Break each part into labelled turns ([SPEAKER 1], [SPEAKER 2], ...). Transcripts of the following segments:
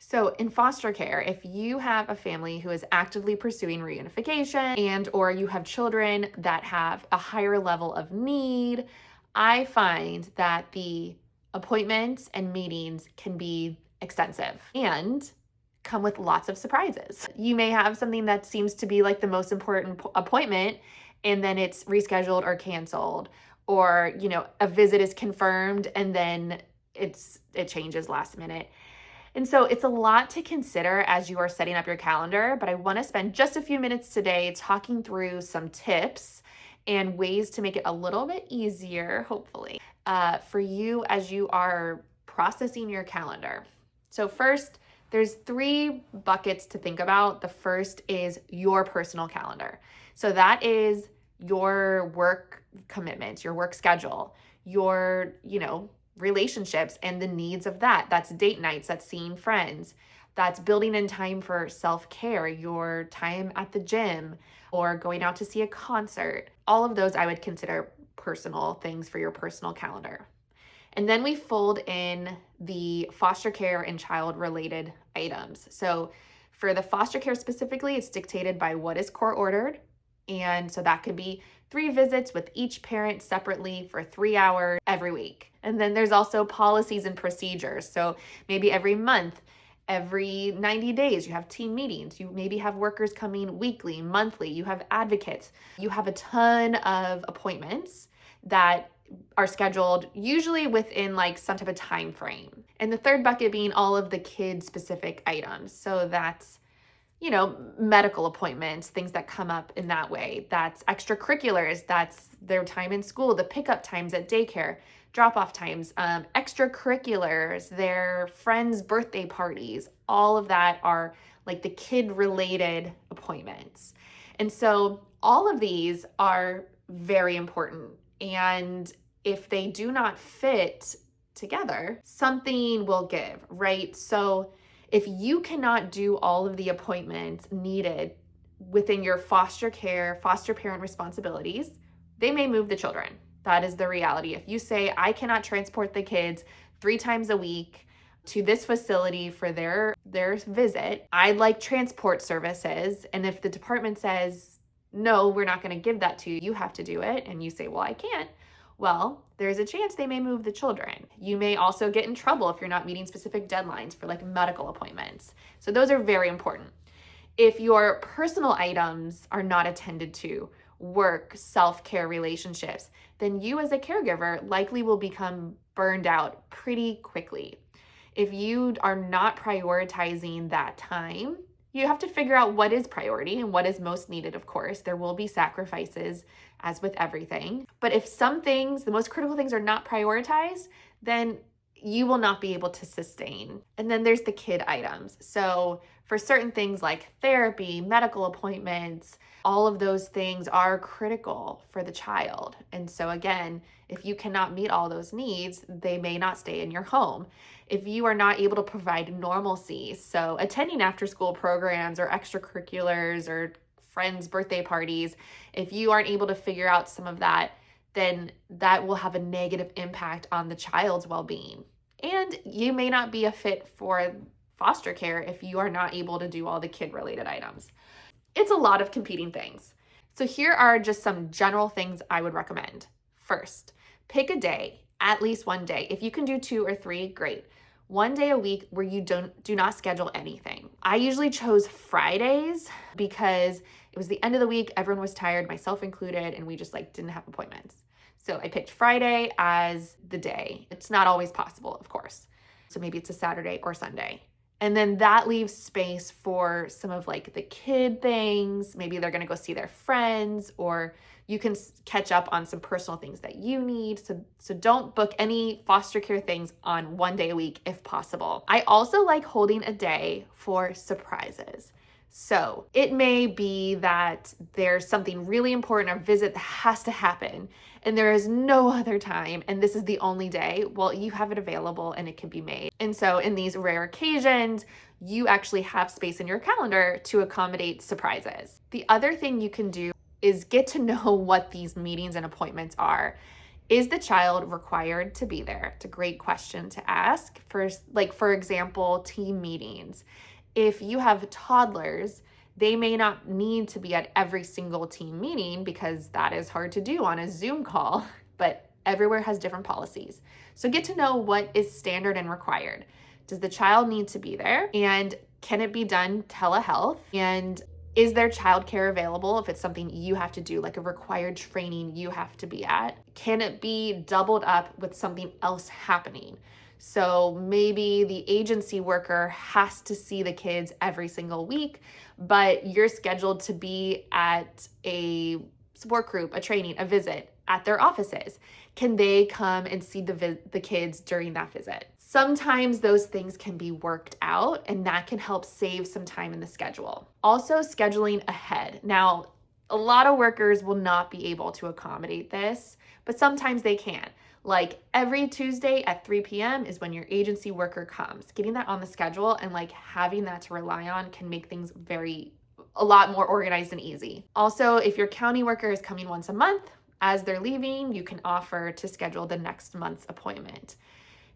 [SPEAKER 1] So in foster care, if you have a family who is actively pursuing reunification and or you have children that have a higher level of need, I find that the appointments and meetings can be extensive and come with lots of surprises. You may have something that seems to be like the most important appointment and then it's rescheduled or canceled, or a visit is confirmed and then it changes last minute. And so it's a lot to consider as you are setting up your calendar, but I want to spend just a few minutes today talking through some tips and ways to make it a little bit easier, hopefully, for you as you are processing your calendar. So first, there's 3 buckets to think about. The first is your personal calendar. So that is your work commitments, your work schedule, your, relationships and the needs of that. That's date nights, that's seeing friends, that's building in time for self-care, your time at the gym, or going out to see a concert. All of those I would consider personal things for your personal calendar. And then we fold in the foster care and child related items. So for the foster care specifically, it's dictated by what is court ordered. And so that could be 3 visits with each parent separately for 3 hours every week. And then there's also policies and procedures. So maybe every month, every 90 days, you have team meetings. You maybe have workers coming weekly, monthly. You have advocates. You have a ton of appointments that are scheduled usually within like some type of time frame. And the third bucket being all of the kid specific items. So that's medical appointments, things that come up in that way. That's extracurriculars. That's their time in school, the pickup times at daycare, drop-off times, extracurriculars, their friends' birthday parties. All of that are like the kid-related appointments. And so all of these are very important. And if they do not fit together, something will give, right? So if you cannot do all of the appointments needed within your foster care, foster parent responsibilities, they may move the children. That is the reality. If you say, I cannot transport the kids 3 times a week to this facility for their visit, I'd like transport services. And if the department says, no, we're not going to give that to you, you have to do it. And you say, well, I can't. Well, there's a chance they may move the children. You may also get in trouble if you're not meeting specific deadlines for like medical appointments. So those are very important. If your personal items are not attended to, work, self-care, relationships, then you as a caregiver likely will become burned out pretty quickly. If you are not prioritizing that time, you have to figure out what is priority and what is most needed, of course. There will be sacrifices, as with everything. But if some things, the most critical things, are not prioritized, then you will not be able to sustain. And then there's the kid items. So for certain things like therapy, medical appointments, all of those things are critical for the child. And so again, if you cannot meet all those needs, they may not stay in your home. If you are not able to provide normalcy, so attending after school programs or extracurriculars or friends' birthday parties, if you aren't able to figure out some of that, then that will have a negative impact on the child's well-being. And you may not be a fit for foster care if you are not able to do all the kid-related items. It's a lot of competing things. So here are just some general things I would recommend. First, pick a day, at least one day. If you can do 2 or 3, great. One day a week where you do not schedule anything. I usually chose Fridays because it was the end of the week, everyone was tired, myself included, and we just didn't have appointments. So I picked Friday as the day. It's not always possible, of course. So maybe it's a Saturday or Sunday. And then that leaves space for some of the kid things. Maybe they're gonna go see their friends, or you can catch up on some personal things that you need. So don't book any foster care things on one day a week if possible. I also like holding a day for surprises. So it may be that there's something really important, a visit that has to happen, and there is no other time, and this is the only day. Well, you have it available and it can be made. And so in these rare occasions, you actually have space in your calendar to accommodate surprises. The other thing you can do is get to know what these meetings and appointments are. Is the child required to be there? It's a great question to ask. For example, team meetings. If you have toddlers, they may not need to be at every single team meeting because that is hard to do on a Zoom call, but everywhere has different policies. So get to know what is standard and required. Does the child need to be there? And can it be done telehealth? And is there childcare available if it's something you have to do, like a required training you have to be at? Can it be doubled up with something else happening? So maybe the agency worker has to see the kids every single week, but you're scheduled to be at a support group, a training, a visit at their offices. Can they come and see the kids during that visit? Sometimes those things can be worked out, and that can help save some time in the schedule. Also, scheduling ahead. Now, a lot of workers will not be able to accommodate this, but sometimes they can. Like every Tuesday at 3 p.m. is when your agency worker comes. Getting that on the schedule and like having that to rely on can make things a lot more organized and easy. Also, if your county worker is coming once a month, as they're leaving, you can offer to schedule the next month's appointment.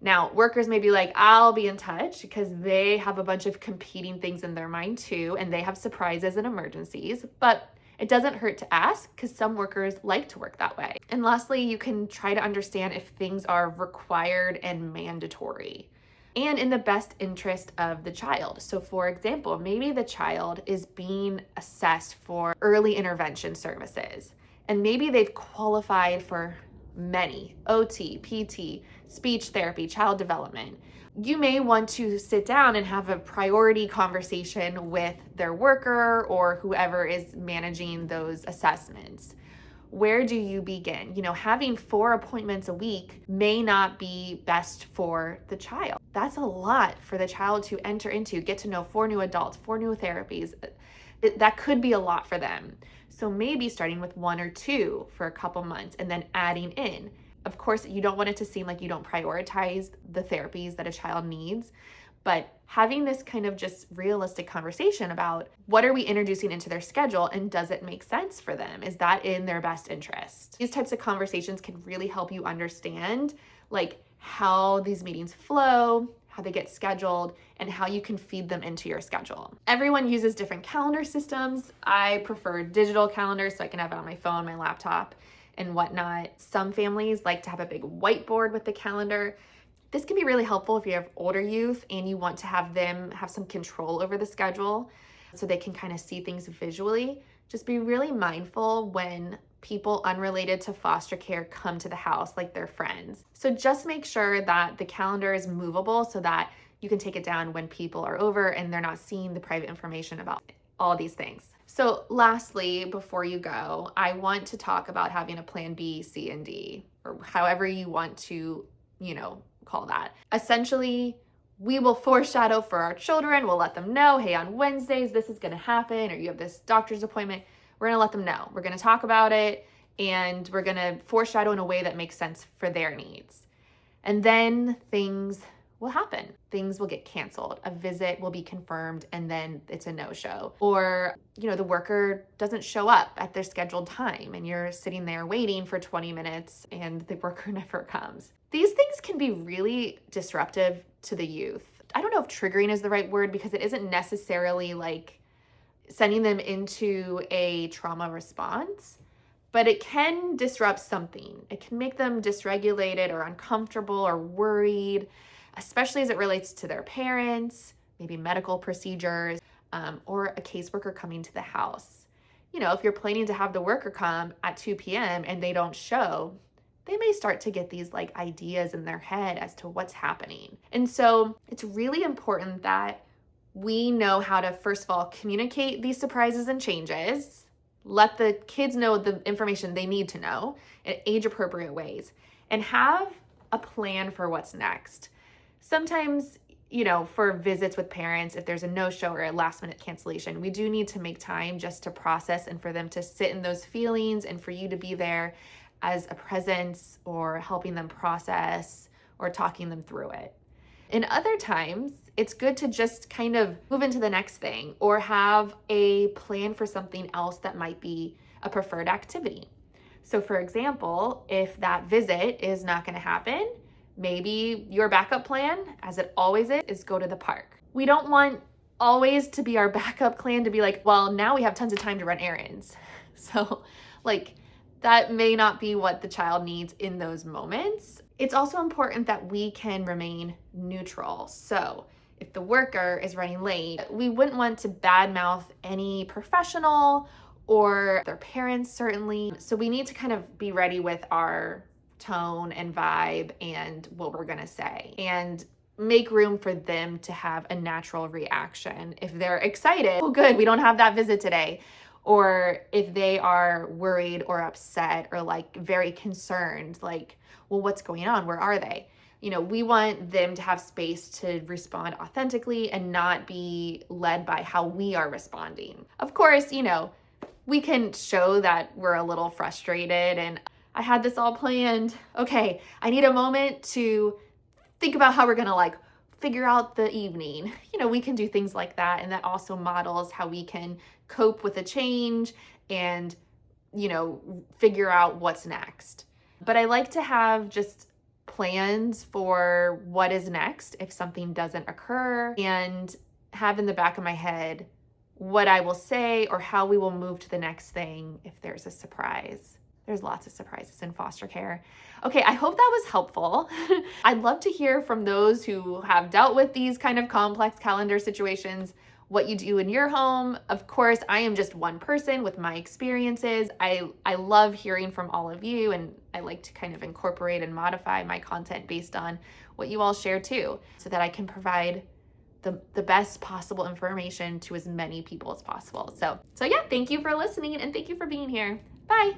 [SPEAKER 1] Now, workers may be like, I'll be in touch because they have a bunch of competing things in their mind too, and they have surprises and emergencies, but it doesn't hurt to ask because some workers like to work that way. And lastly, you can try to understand if things are required and mandatory and in the best interest of the child. So for example, maybe the child is being assessed for early intervention services, and maybe they've qualified for many, OT, PT, speech therapy, child development. You may want to sit down and have a priority conversation with their worker or whoever is managing those assessments. Where do you begin? Having 4 appointments a week may not be best for the child. That's a lot for the child to enter into, get to know 4 new adults, 4 new therapies. That could be a lot for them. So maybe starting with 1 or 2 for a couple months and then adding in. Of course, you don't want it to seem like you don't prioritize the therapies that a child needs, but having this kind of just realistic conversation about what are we introducing into their schedule and does it make sense for them? Is that in their best interest? These types of conversations can really help you understand like how these meetings flow, how they get scheduled, and how you can feed them into your schedule. Everyone uses different calendar systems. I prefer digital calendars so I can have it on my phone, my laptop, and whatnot. Some families like to have a big whiteboard with the calendar. This can be really helpful if you have older youth and you want to have them have some control over the schedule so they can kind of see things visually. Just be really mindful when people unrelated to foster care come to the house, like their friends. So just make sure that the calendar is movable so that you can take it down when people are over and they're not seeing the private information about all these things. So lastly, before you go, I want to talk about having a plan B, C, and D, or however you want to, call that. Essentially, we will foreshadow for our children. We'll let them know, hey, on Wednesdays, this is going to happen, or you have this doctor's appointment. We're going to let them know. We're going to talk about it, and we're going to foreshadow in a way that makes sense for their needs. And then things will happen. Things will get canceled. A visit will be confirmed, and then it's a no-show. Or, the worker doesn't show up at their scheduled time, and you're sitting there waiting for 20 minutes, and the worker never comes. These things can be really disruptive to the youth. I don't know if triggering is the right word because it isn't necessarily like sending them into a trauma response, but it can disrupt something. It can make them dysregulated or uncomfortable or worried, especially as it relates to their parents, maybe medical procedures, or a caseworker coming to the house. If you're planning to have the worker come at 2 p.m. and they don't show, they may start to get these like ideas in their head as to what's happening. And so it's really important that we know how to, first of all, communicate these surprises and changes, let the kids know the information they need to know in age-appropriate ways, and have a plan for what's next. Sometimes, for visits with parents, if there's a no-show or a last-minute cancellation, we do need to make time just to process and for them to sit in those feelings and for you to be there as a presence or helping them process or talking them through it. In other times, it's good to just kind of move into the next thing or have a plan for something else that might be a preferred activity. So for example, if that visit is not going to happen, maybe your backup plan, as it always is go to the park. We don't want always to be our backup plan to be like, well, now we have tons of time to run errands. So like that may not be what the child needs in those moments. It's also important that we can remain neutral. So if the worker is running late, we wouldn't want to badmouth any professional or their parents, certainly. So we need to kind of be ready with our tone and vibe and what we're gonna say, and make room for them to have a natural reaction. If they're excited, oh good, we don't have that visit today. Or if they are worried or upset or like very concerned, like, well, what's going on? Where are they? We want them to have space to respond authentically and not be led by how we are responding. Of course, we can show that we're a little frustrated and I had this all planned. Okay, I need a moment to think about how we're gonna like figure out the evening. We can do things like that, and that also models how we can cope with a change and, figure out what's next. But I like to have just plans for what is next if something doesn't occur, and have in the back of my head what I will say or how we will move to the next thing if there's a surprise. There's lots of surprises in foster care. Okay, I hope that was helpful. I'd love to hear from those who have dealt with these kind of complex calendar situations, what you do in your home. Of course, I am just one person with my experiences. I love hearing from all of you, and I like to kind of incorporate and modify my content based on what you all share too, so that I can provide the best possible information to as many people as possible. So yeah, thank you for listening and thank you for being here. Bye.